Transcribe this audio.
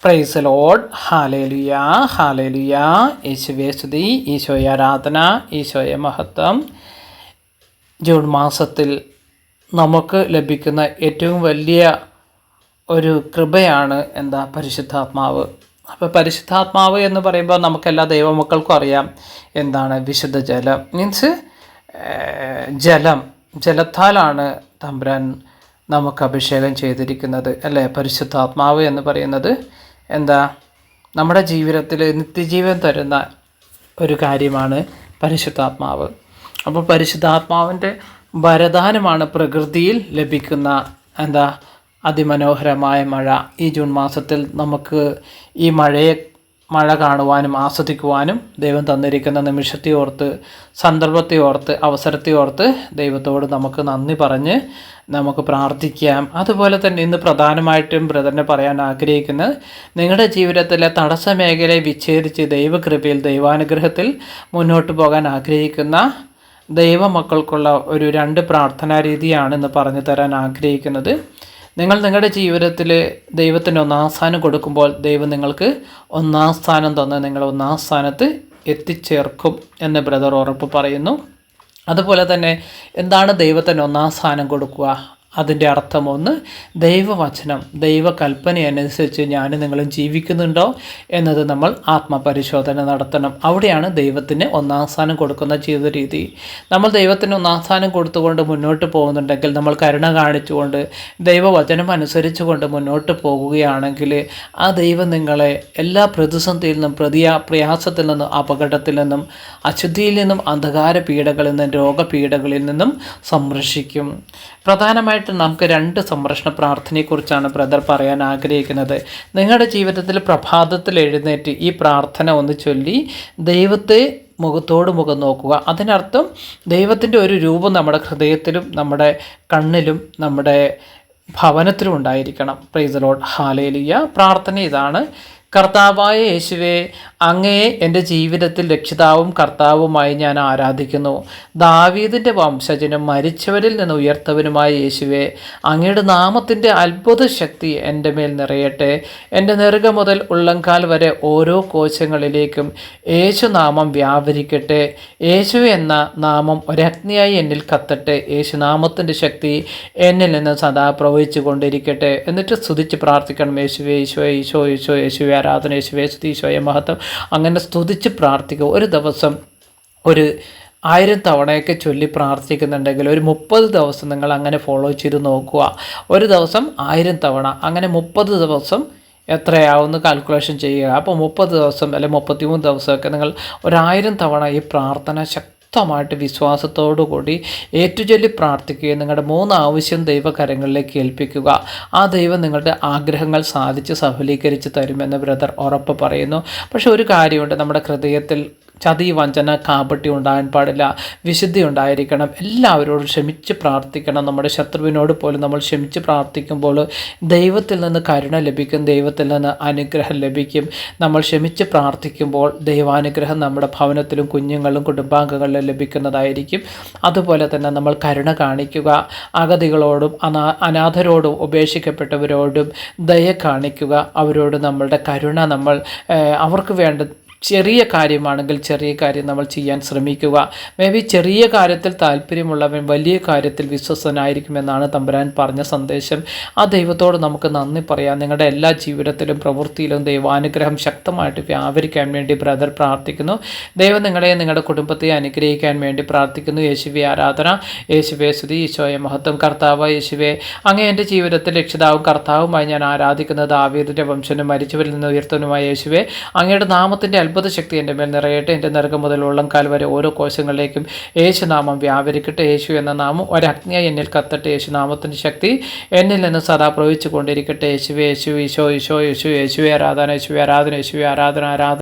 Price Lord. Hallelujah hallelujah. യേശുവേ സ്തുതി, ഈശോയെ ആരാധന, ഈശോയെ മഹത്വം. ജൂൺ മാസത്തിൽ നമുക്ക് ലഭിക്കുന്ന ഏറ്റവും വലിയ ഒരു കൃപയാണ് പരിശുദ്ധാത്മാവ്. അപ്പോൾ പരിശുദ്ധാത്മാവ് എന്ന് പറയുമ്പോൾ നമുക്കെല്ലാ ദൈവമക്കൾക്കും അറിയാം എന്താണ് വിശുദ്ധ ജലം. മീൻസ് ജലത്താലാണ് തമ്പുരാൻ നമുക്ക് അഭിഷേകം ചെയ്തിരിക്കുന്നത് അല്ലേ. പരിശുദ്ധാത്മാവ് എന്ന് പറയുന്നത് നമ്മുടെ ജീവിതത്തിൽ നിത്യജീവൻ തരുന്ന ഒരു കാര്യമാണ് പരിശുദ്ധാത്മാവ്. അപ്പോൾ പരിശുദ്ധാത്മാവിൻ്റെ വരദാനമാണ് പ്രകൃതിയിൽ ലഭിക്കുന്ന അതിമനോഹരമായ മഴ. ഈ ജൂൺ മാസത്തിൽ നമുക്ക് ഈ മഴ കാണുവാനും ആസ്വദിക്കുവാനും ദൈവം തന്നിരിക്കുന്ന നിമിഷത്തെ ഓർത്ത്, സന്ദർഭത്തെ ഓർത്ത്, അവസരത്തെ ഓർത്ത് ദൈവത്തോട് നമുക്ക് നന്ദി പറഞ്ഞ് നമുക്ക് പ്രാർത്ഥിക്കാം. അതുപോലെ തന്നെ ഇന്ന് പ്രധാനമായിട്ടും ബ്രദറിനെ പറയാൻ ആഗ്രഹിക്കുന്നത്, നിങ്ങളുടെ ജീവിതത്തിലെ തടസ്സ മേഖലയെ വിച്ഛേദിച്ച് ദൈവകൃപയിൽ, ദൈവാനുഗ്രഹത്തിൽ മുന്നോട്ട് പോകാൻ ആഗ്രഹിക്കുന്ന ദൈവമക്കൾക്കുള്ള ഒരു 2 പ്രാർത്ഥനാ രീതിയാണ് ഇന്ന് പറഞ്ഞു തരാൻ ആഗ്രഹിക്കുന്നത്. നിങ്ങൾ നിങ്ങളുടെ ജീവിതത്തിൽ ദൈവത്തിന് 1-ാം സ്ഥാനം കൊടുക്കുമ്പോൾ ദൈവം നിങ്ങൾക്ക് 1-ാം സ്ഥാനം തന്ന് നിങ്ങൾ 1-ാം സ്ഥാനത്ത് എത്തിച്ചേർക്കും എന്ന് ബ്രദർ ഉറപ്പ് പറയുന്നു. അതുപോലെ തന്നെ എന്താണ് ദൈവത്തിന് 1-ാം സ്ഥാനം കൊടുക്കുക? അതിൻ്റെ അർത്ഥം ഒന്ന്, ദൈവവചനം, ദൈവകൽപ്പനയനുസരിച്ച് ഞാനും നിങ്ങളും ജീവിക്കുന്നുണ്ടോ എന്നത് നമ്മൾ ആത്മപരിശോധന നടത്തണം. അവിടെയാണ് ദൈവത്തിന് 1-ാം സ്ഥാനം കൊടുക്കുന്ന ജീവിത രീതി. നമ്മൾ ദൈവത്തിന് 1-ാം സ്ഥാനം കൊടുത്തുകൊണ്ട് മുന്നോട്ട് പോകുന്നുണ്ടെങ്കിൽ, നമ്മൾ കരുണ കാണിച്ചുകൊണ്ട് ദൈവവചനം അനുസരിച്ചുകൊണ്ട് മുന്നോട്ട് പോകുകയാണെങ്കിൽ, ആ ദൈവം നിങ്ങളെ എല്ലാ പ്രതിസന്ധിയിൽ നിന്നും, പ്രയാസത്തിൽ നിന്നും, അപകടത്തിൽ നിന്നും, അശുദ്ധിയിൽ നിന്നും, അന്ധകാര പീഡകളിൽ നിന്നും, രോഗപീഠകളിൽ നിന്നും സംരക്ഷിക്കും. പ്രധാനമായിട്ടും നമുക്ക് 2 സംരക്ഷണ പ്രാർത്ഥനയെക്കുറിച്ചാണ് ബ്രദർ പറയാൻ ആഗ്രഹിക്കുന്നത്. നിങ്ങളുടെ ജീവിതത്തിൽ പ്രഭാതത്തിൽ എഴുന്നേറ്റ് ഈ പ്രാർത്ഥന ഒന്ന് ചൊല്ലി ദൈവത്തെ മുഖത്തോട് മുഖം നോക്കുക. അതിനർത്ഥം ദൈവത്തിൻ്റെ ഒരു രൂപം നമ്മുടെ ഹൃദയത്തിലും, നമ്മുടെ കണ്ണിലും, നമ്മുടെ ഭവനത്തിലും ഉണ്ടായിരിക്കണം. Praise Lord. ഹാലേലുയ. പ്രാർത്ഥന ഇതാണ്: കർത്താവായ യേശുവേ, അങ്ങയെ എൻ്റെ ജീവിതത്തിൽ രക്ഷിതാവും കർത്താവുമായി ഞാൻ ആരാധിക്കുന്നു. ദാവീദിൻ്റെ വംശജനും മരിച്ചവരിൽ നിന്ന് ഉയർത്തവനുമായ യേശുവേ, അങ്ങയുടെ നാമത്തിൻ്റെ അത്ഭുത ശക്തി എൻ്റെ മേൽ നിറയട്ടെ. എൻ്റെ നെറുക മുതൽ ഉള്ളംകാൽ വരെ ഓരോ കോശങ്ങളിലേക്കും യേശുനാമം വ്യാപരിക്കട്ടെ. യേശു എന്ന നാമം ഒരഗ്നിയായി എന്നിൽ കത്തട്ടെ. യേശുനാമത്തിൻ്റെ ശക്തി എന്നിൽ നിന്ന് സദാ പ്രവഹിച്ചു കൊണ്ടിരിക്കട്ടെ. എന്നിട്ട് സ്തുതിച്ച് പ്രാർത്ഥിക്കണം: യേശുവേ, ഈശോ, ഈശോ, ഈശോ, യേശുവേ ആരാധന, യേശുവേ സ്തുതി, ഈശോയെ മഹത്വം. അങ്ങനെ സ്തുതിച്ച് പ്രാർത്ഥിക്കുക. ഒരു ദിവസം ഒരു 1000 തവണയൊക്കെ ചൊല്ലി പ്രാർത്ഥിക്കുന്നുണ്ടെങ്കിൽ ഒരു 30 ദിവസം നിങ്ങൾ അങ്ങനെ ഫോളോ ചെയ്ത് നോക്കുക. ഒരു ദിവസം 1000 തവണ, അങ്ങനെ 30 ദിവസം എത്രയാവുമെന്ന് കാൽക്കുലേഷൻ ചെയ്യുക. അപ്പോൾ 30 ദിവസം അല്ലെങ്കിൽ 33 ദിവസമൊക്കെ നിങ്ങൾ 1000 തവണ ഈ പ്രാർത്ഥന ശക്തമായിട്ട് വിശ്വാസത്തോടു കൂടി ഏറ്റുചൊല്ലി പ്രാർത്ഥിക്കുകയും നിങ്ങളുടെ 3 ആവശ്യം ദൈവകരങ്ങളിലേക്ക് ഏൽപ്പിക്കുക. ആ ദൈവം നിങ്ങളുടെ ആഗ്രഹങ്ങൾ സാധിച്ച് സഫലീകരിച്ച് തരുമെന്ന് ബ്രദർ ഉറപ്പ് പറയുന്നു. പക്ഷെ ഒരു കാര്യമുണ്ട്, നമ്മുടെ ഹൃദയത്തിൽ ചതി, വഞ്ചന, കാപട്യം ഉണ്ടാകാൻ പാടില്ല. വിശുദ്ധി ഉണ്ടായിരിക്കണം. എല്ലാവരോടും ക്ഷമിച്ച് പ്രാർത്ഥിക്കണം. നമ്മുടെ ശത്രുവിനോട് പോലും നമ്മൾ ക്ഷമിച്ച് പ്രാർത്ഥിക്കുമ്പോൾ ദൈവത്തിൽ നിന്ന് കരുണ ലഭിക്കും, ദൈവത്തിൽ നിന്ന് അനുഗ്രഹം ലഭിക്കും. നമ്മൾ ക്ഷമിച്ച് പ്രാർത്ഥിക്കുമ്പോൾ ദൈവാനുഗ്രഹം നമ്മുടെ ഭവനത്തിലും കുഞ്ഞുങ്ങളിലും കുടുംബാംഗങ്ങളിലും ലഭിക്കുന്നതായിരിക്കും. അതുപോലെ തന്നെ നമ്മൾ കരുണ കാണിക്കുക. അഗതികളോടും അനാഥരോടും ഉപേക്ഷിക്കപ്പെട്ടവരോടും ദയ കാണിക്കുക. അവരോട് നമ്മളുടെ കരുണ അവർക്ക് വേണ്ട ചെറിയ കാര്യമാണെങ്കിൽ ചെറിയ കാര്യം നമ്മൾ ചെയ്യാൻ ശ്രമിക്കുക. മേ ബി ചെറിയ കാര്യത്തിൽ താല്പര്യമുള്ളവൻ വലിയ കാര്യത്തിൽ വിശ്വസനായിരിക്കുമെന്നാണ് തമ്പുരാൻ പറഞ്ഞ സന്ദേശം. ആ ദൈവത്തോട് നമുക്ക് നന്ദി പറയാം. നിങ്ങളുടെ എല്ലാ ജീവിതത്തിലും പ്രവൃത്തിയിലും ദൈവാനുഗ്രഹം ശക്തമായിട്ട് വ്യാപരിക്കാൻ വേണ്ടി ബ്രദർ പ്രാർത്ഥിക്കുന്നു. ദൈവം നിങ്ങളെ, നിങ്ങളുടെ കുടുംബത്തെ അനുഗ്രഹിക്കാൻ വേണ്ടി പ്രാർത്ഥിക്കുന്നു. യേശുവേ ആരാധന, യേശുവേ സ്തുതി, ഈശോയെ മഹത്വം. കർത്താവ് യേശുവേ, അങ്ങേ എൻ്റെ ജീവിതത്തിൽ രക്ഷിതാവും കർത്താവുമായി ഞാൻ ആരാധിക്കുന്നത് ദാവീദിൻ്റെ വംശനും മരിച്ചവരിൽ നിന്ന് ഉയർത്തവനുമായ യേശുവേ, അങ്ങയുടെ നാമത്തിൻ്റെ അത്ഭുത ശക്തി എൻ്റെ മേൽ നിറയട്ടെ. എൻ്റെ നെറുകം മുതൽ ഉള്ളംകാൽ വരെ ഓരോ കോശങ്ങളിലേക്കും യേശുനാമം വ്യാപരിക്കട്ടെ. യേശു എന്ന നാമം ഒരഗ്നിയായി എന്നിൽ കത്തട്ടെ. യേശുനാമത്തിൻ്റെ ശക്തി എന്നിൽ നിന്ന് സദാ പ്രവഹിച്ചു കൊണ്ടിരിക്കട്ടെ. യേശുവേ, യേശു, ഈശോ, ഈശോ, യേശു, യേശുവേ ആരാധന, യേശുവേ ആരാധന, യേശുവേ ആരാധന, ആരാധന.